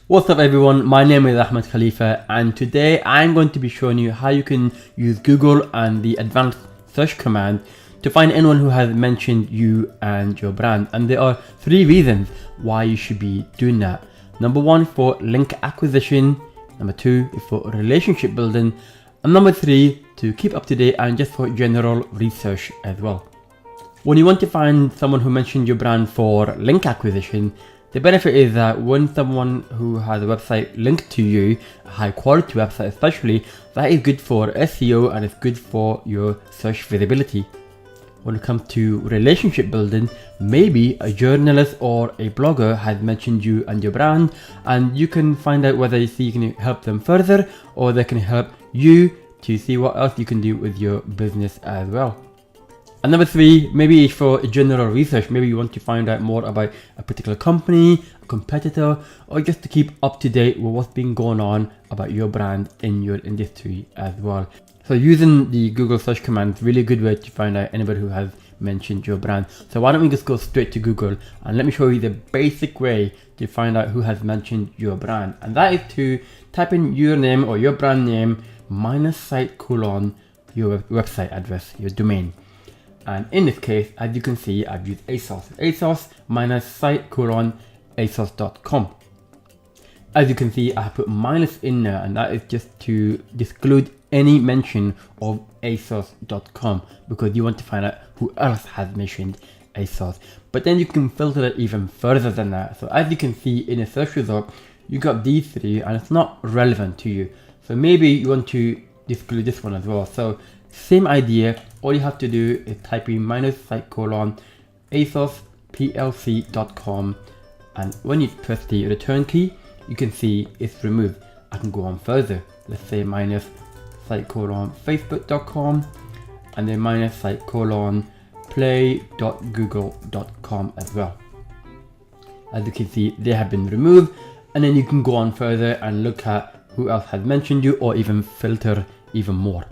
What's up everyone, my name is Ahmed Khalifa and today I'm going to be showing you how you can use Google and the advanced search command to find anyone who has mentioned you and your brand. And there are 3 reasons why you should be doing that. Number 1 for link acquisition, number 2 is for relationship building, and number 3 to keep up to date and just for general research as well. When you want to find someone who mentioned your brand for link acquisition, the benefit is that when someone who has a website linked to you, a high quality website especially, that is good for SEO and it's good for your search visibility. When it comes to relationship building, maybe a journalist or a blogger has mentioned you and your brand, and you can find out whether you can help them further or they can help you to see what else you can do with your business as well. And number 3, maybe it's for general research. Maybe you want to find out more about a particular company, a competitor, or just to keep up to date with what's been going on about your brand in your industry as well. So using the Google search command is a really good way to find out anybody who has mentioned your brand. So why don't we just go straight to Google and let me show you the basic way to find out who has mentioned your brand. And that is to type in your name or your brand name minus site colon your website address, your domain. And in this case, as you can see, I've used ASOS minus site colon asos.com. As you can see, I have put minus in there, and that is just to exclude any mention of asos.com because you want to find out who else has mentioned ASOS. But then you can filter it even further than that. So as you can see in the search result, you got these 3 and it's not relevant to you. So maybe you want to exclude this one as well. So same idea, all you have to do is type in minus site colon asosplc.com, and when you press the return key, you can see it's removed. I can go on further, let's say minus site colon facebook.com and then minus site colon play.google.com as well. As you can see, they have been removed, and then you can go on further and look at who else has mentioned you or even filter even more.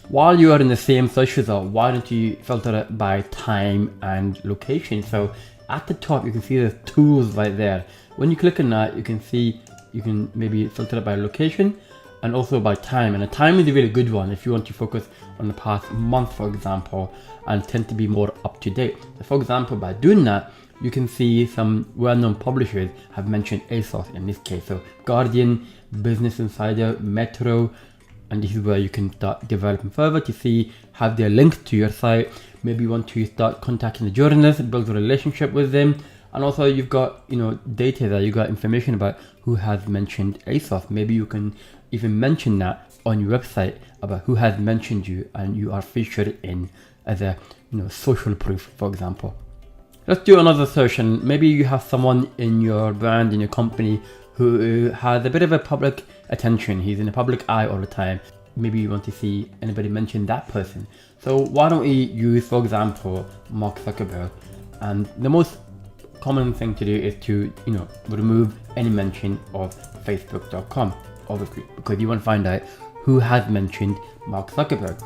While you are in the same search result, why don't you filter it by time and location? So at the top, you can see the tools right there. When you click on that, you can see you can maybe filter it by location and also by time. And the time is a really good one if you want to focus on the past month, for example, and tend to be more up to date. So for example, by doing that, you can see some well-known publishers have mentioned ASOS in this case. So Guardian, Business Insider, Metro, and this is where you can start developing further to see have they linked to your site. Maybe you want to start contacting the journalists, build a relationship with them, and also you've got data there, you got information about who has mentioned ASOS. Maybe you can even mention that on your website about who has mentioned you, and you are featured in as a social proof, for example. Let's do another search, and maybe you have someone in your brand, in your company, who has a bit of a public attention. He's in the public eye all the time. Maybe you want to see anybody mention that person. So why don't we use, for example, Mark Zuckerberg? And the most common thing to do is to remove any mention of facebook.com, obviously, because you want to find out who has mentioned Mark Zuckerberg.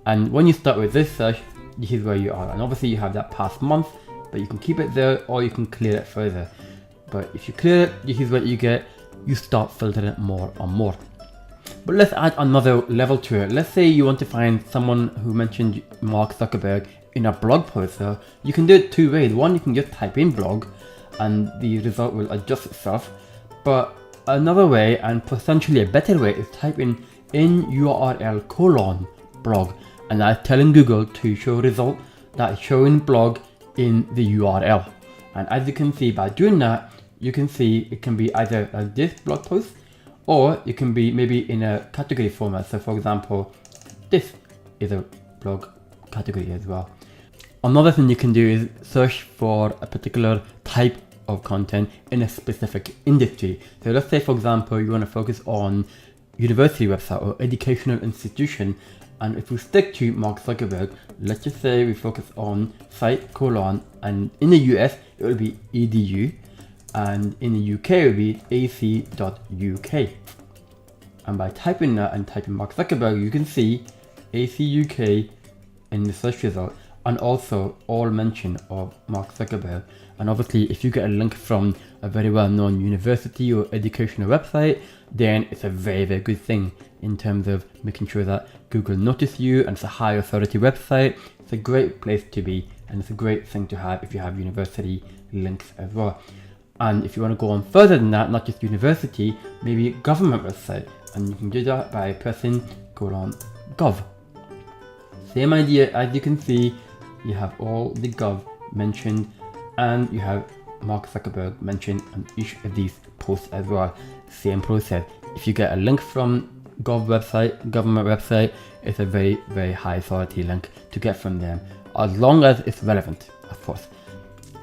And when you start with this search, this is where you are. And obviously you have that past month, but you can keep it there or you can clear it further. But if you clear it, this is what you get. You start filtering it more and more. But let's add another level to it. Let's say you want to find someone who mentioned Mark Zuckerberg in a blog post. So you can do it 2 ways. One, you can just type in blog and the result will adjust itself. But another way, and potentially a better way, is type in URL colon blog, and that's telling Google to show a result that is showing blog in the URL. And as you can see, by doing that, you can see it can be either like this blog post, or it can be maybe in a category format. So for example, this is a blog category as well. Another thing you can do is search for a particular type of content in a specific industry. So let's say, for example, you want to focus on university website or educational institution. And if we stick to Mark Zuckerberg, let's just say we focus on site colon, and in the US, it will be edu. And in the UK, it will be ac.uk. And by typing that and typing Mark Zuckerberg, you can see AC UK in the search result. and also all mention of Mark Zuckerberg. And obviously, if you get a link from a very well-known university or educational website, then it's a very, very good thing in terms of making sure that Google notice you, and it's a high authority website. It's a great place to be, and it's a great thing to have if you have university links as well. And if you want to go on further than that, not just university, maybe government website, and you can do that by pressing :gov. Same idea, as you can see, you have all the gov mentioned, and you have Mark Zuckerberg mentioned on each of these posts as well. Same process. If you get a link from government website, it's a very, very high authority link to get from them, as long as it's relevant, of course.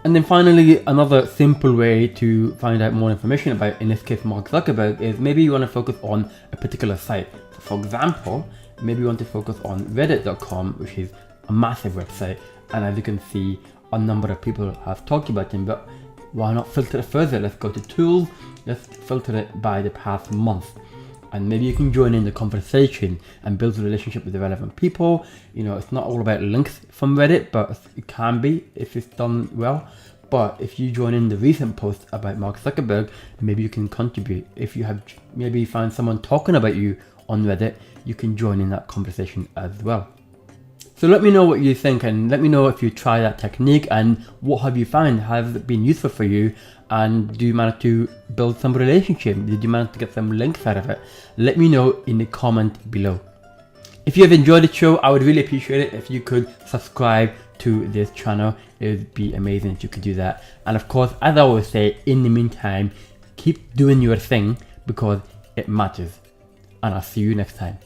And then finally, another simple way to find out more information about, in this case, Mark Zuckerberg, is maybe you want to focus on a particular site. For example, maybe you want to focus on reddit.com, which is a massive website, and as you can see, a number of people have talked about him, but why not filter it further? Let's go to tools, let's filter it by the past month. And maybe you can join in the conversation and build a relationship with the relevant people. You know, it's not all about links from Reddit, but it can be if it's done well. But if you join in the recent post about Mark Zuckerberg, maybe you can contribute. If you have maybe find someone talking about you on Reddit, you can join in that conversation as well. So let me know what you think, and let me know if you try that technique and what have you found. Has it been useful for you? And do you manage to build some relationship? Did you manage to get some links out of it? Let me know in the comment below. If you have enjoyed the show, I would really appreciate it if you could subscribe to this channel. It would be amazing if you could do that. And of course, as I always say, in the meantime, keep doing your thing because it matters. And I'll see you next time.